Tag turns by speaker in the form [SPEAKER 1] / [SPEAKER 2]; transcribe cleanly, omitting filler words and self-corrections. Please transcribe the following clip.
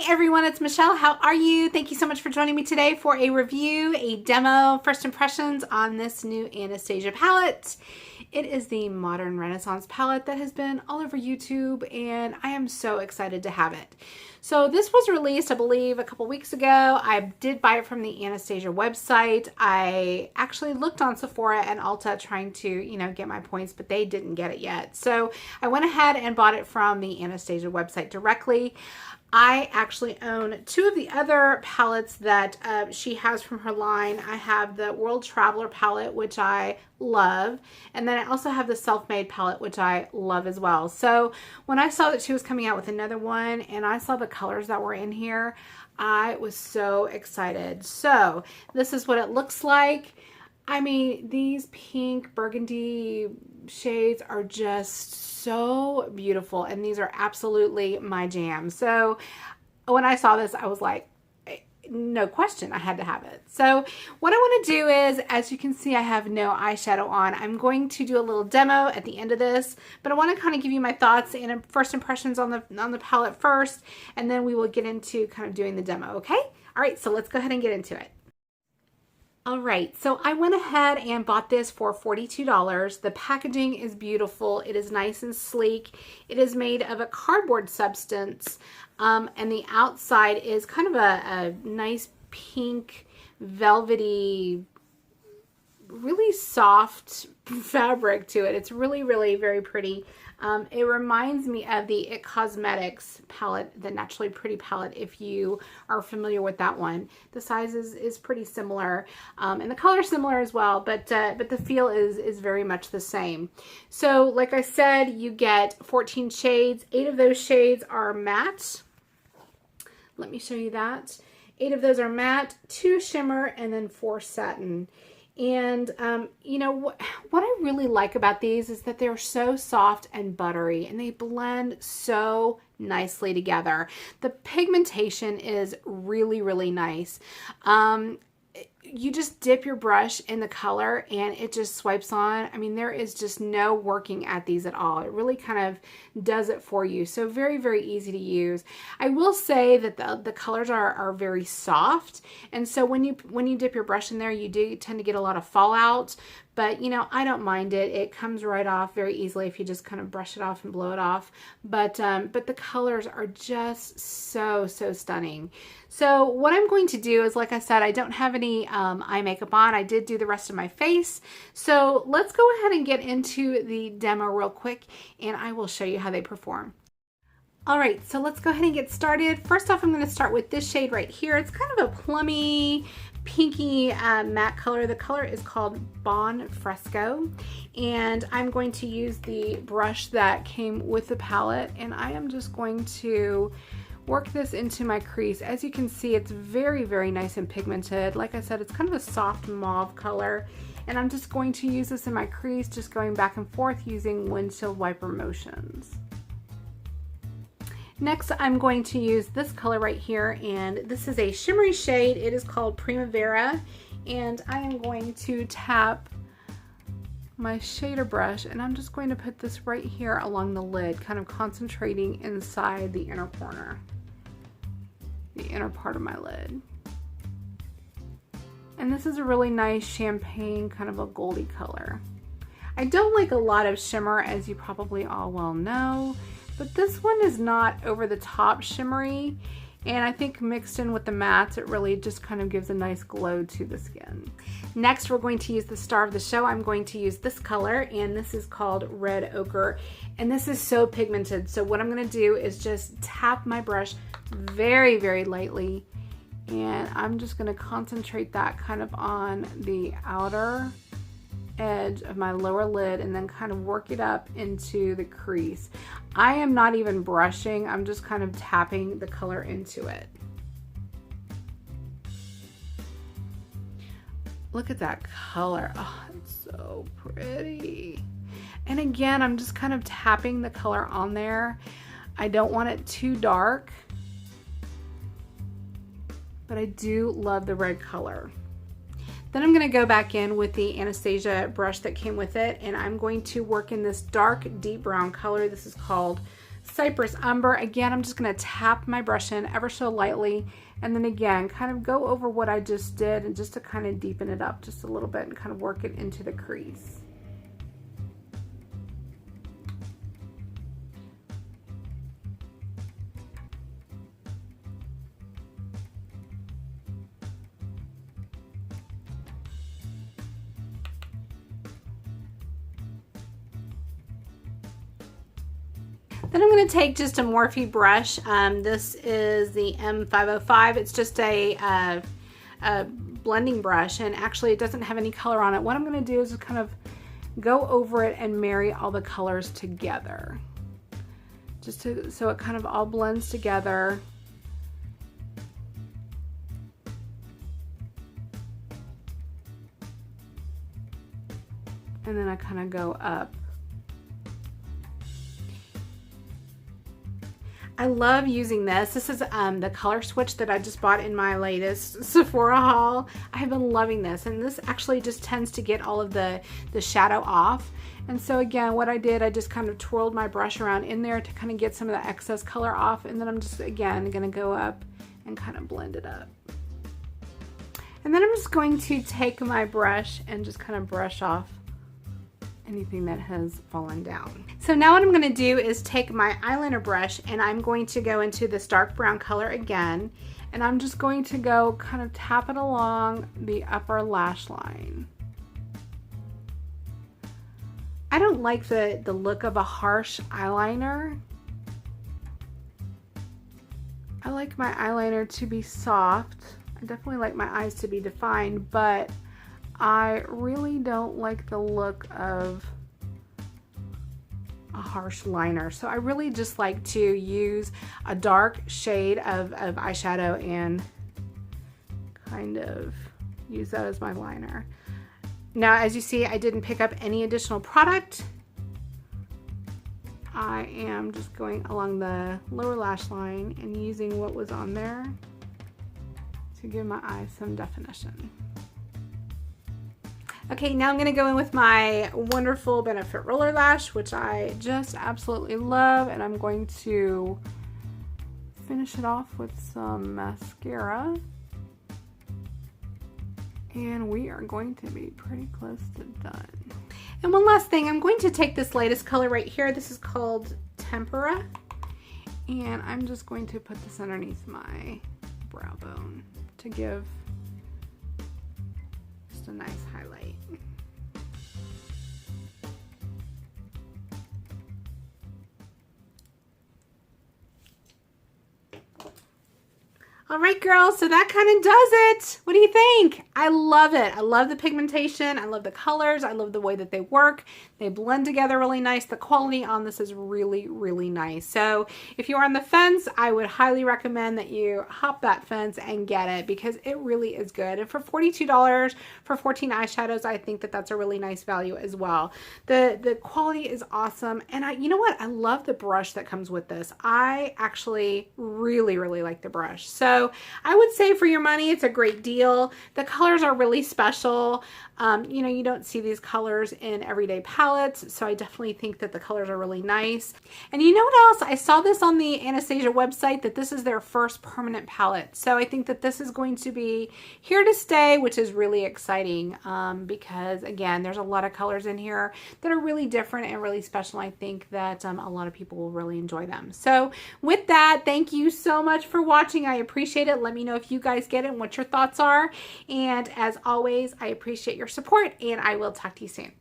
[SPEAKER 1] everyone, it's Michelle. How are you? Thank you so much for joining me today for a review, a demo, first impressions on this new Anastasia palette. It is the Modern Renaissance palette that has been all over YouTube, and I am so excited to have it. So this was released, I believe, a couple weeks ago. I did buy it from the Anastasia website. I actually looked on Sephora and Ulta trying to, get my points, but they didn't get it yet. So I went ahead and bought it from the Anastasia website directly. I actually own two of the other palettes that she has from her line. I have the World Traveler palette, which I love, and then I also have the Self-Made palette, which I love as well. So when I saw that she was coming out with another one and I saw the colors that were in here, I was so excited. So this is what it looks like. I mean, these pink burgundy shades are just so beautiful, and these are absolutely my jam. So when I saw this, I was like, no question, I had to have it. So what I want to do is, as you can see, I have no eyeshadow on. I'm going to do a little demo at the end of this, but I want to kind of give you my thoughts and first impressions on the palette first, and then we will get into kind of doing the demo, okay? All right, so let's go ahead and get into it. All right, so I went ahead and bought this for $42. The packaging is beautiful. It is nice and sleek. It is made of a cardboard substance, and the outside is kind of a nice pink, velvety, really soft fabric to it. It's really, really very pretty. It reminds me of the It Cosmetics palette, the Naturally Pretty palette, if you are familiar with that one. The size is pretty similar, and the color is similar as well, but the feel is very much the same. So like I said, you get 14 shades. 8 of those shades are matte. Let me show you that. 8 of those are matte, 2 shimmer, and then 4 satin. And, what I really like about these is that they're so soft and buttery, and they blend so nicely together. The pigmentation is really, really nice. You just dip your brush in the color and it just swipes on. I mean, there is just no working at these at all. It really kind of does it for you. So very, very easy to use. I will say that the colors are very soft. And so when you dip your brush in there, you do tend to get a lot of fallout. But, I don't mind it. It comes right off very easily if you just kind of brush it off and blow it off. But the colors are just so, so stunning. So what I'm going to do is, like I said, I don't have any eye makeup on. I did do the rest of my face. So let's go ahead and get into the demo real quick, and I will show you how they perform. All right, so let's go ahead and get started. First off, I'm going to start with this shade right here. It's kind of a plummy, pinky matte color. The color is called Bon Fresco, and I'm going to use the brush that came with the palette, and I am just going to work this into my crease. As you can see, it's very, very nice and pigmented. Like I said, it's kind of a soft mauve color, and I'm just going to use this in my crease, just going back and forth using windshield wiper motions. Next, I'm going to use this color right here, and this is a shimmery shade. It is called Primavera, and I am going to tap my shader brush, and I'm just going to put this right here along the lid, kind of concentrating inside the inner corner, the inner part of my lid. And this is a really nice champagne, kind of a goldy color. I don't like a lot of shimmer, as you probably all well know, but this one is not over the top shimmery, and I think mixed in with the mattes, it really just kind of gives a nice glow to the skin. Next, we're going to use the star of the show. I'm going to use this color, and this is called Red Ochre, and this is so pigmented. So what I'm going to do is just tap my brush very, very lightly, and I'm just going to concentrate that kind of on the outer edge of my lower lid, and then kind of work it up into the crease. I am not even brushing, I'm just kind of tapping the color into it. Look at that color. Oh, it's so pretty. And again, I'm just kind of tapping the color on there. I don't want it too dark, but I do love the red color. Then I'm going to go back in with the Anastasia brush that came with it, and I'm going to work in this dark deep brown color. This is called Cypress Umber. Again, I'm just going to tap my brush in ever so lightly, and then again kind of go over what I just did, and just to kind of deepen it up just a little bit and kind of work it into the crease. Then I'm going to take just a Morphe brush. This is the M505. It's just a blending brush, and actually it doesn't have any color on it. What I'm going to do is just kind of go over it and marry all the colors together, just so it kind of all blends together. And then I kind of go up. I love using this. This is the color switch that I just bought in my latest Sephora haul. I have been loving this, and this actually just tends to get all of the shadow off. And so again, what I did, I just kind of twirled my brush around in there to kind of get some of the excess color off, and then I'm just again gonna go up and kind of blend it up. And then I'm just going to take my brush and just kind of brush off anything that has fallen down. So now what I'm going to do is take my eyeliner brush, and I'm going to go into this dark brown color again, and I'm just going to go kind of tap it along the upper lash line. I don't like the look of a harsh eyeliner. I like my eyeliner to be soft. I definitely like my eyes to be defined, but I really don't like the look of a harsh liner. So I really just like to use a dark shade of eyeshadow and kind of use that as my liner. Now, as you see, I didn't pick up any additional product. I am just going along the lower lash line and using what was on there to give my eyes some definition. Okay, now I'm going to go in with my wonderful Benefit Roller Lash, which I just absolutely love, and I'm going to finish it off with some mascara. And we are going to be pretty close to done. And one last thing, I'm going to take this latest color right here. This is called Tempera, and I'm just going to put this underneath my brow bone to give just a nice highlight. All right, girls, so that kind of does it. What do you think? I love it. I love the pigmentation. I love the colors. I love the way that they work. They blend together really nice. The quality on this is really, really nice. So if you're on the fence, I would highly recommend that you hop that fence and get it, because it really is good. And for $42 for 14 eyeshadows, I think that that's a really nice value as well. The quality is awesome. And you know what? I love the brush that comes with this. I actually really, really like the brush. So I would say for your money, it's a great deal. The colors are really special. You know, you don't see these colors in everyday palettes, so I definitely think that the colors are really nice. And you know what else? I saw this on the Anastasia website, that this is their first permanent palette. So I think that this is going to be here to stay, which is really exciting, because again, there's a lot of colors in here that are really different and really special. I think that a lot of people will really enjoy them. So with that, thank you so much for watching. I appreciate it. Let me know if you guys get it and what your thoughts are. And as always, I appreciate your support, and I will talk to you soon.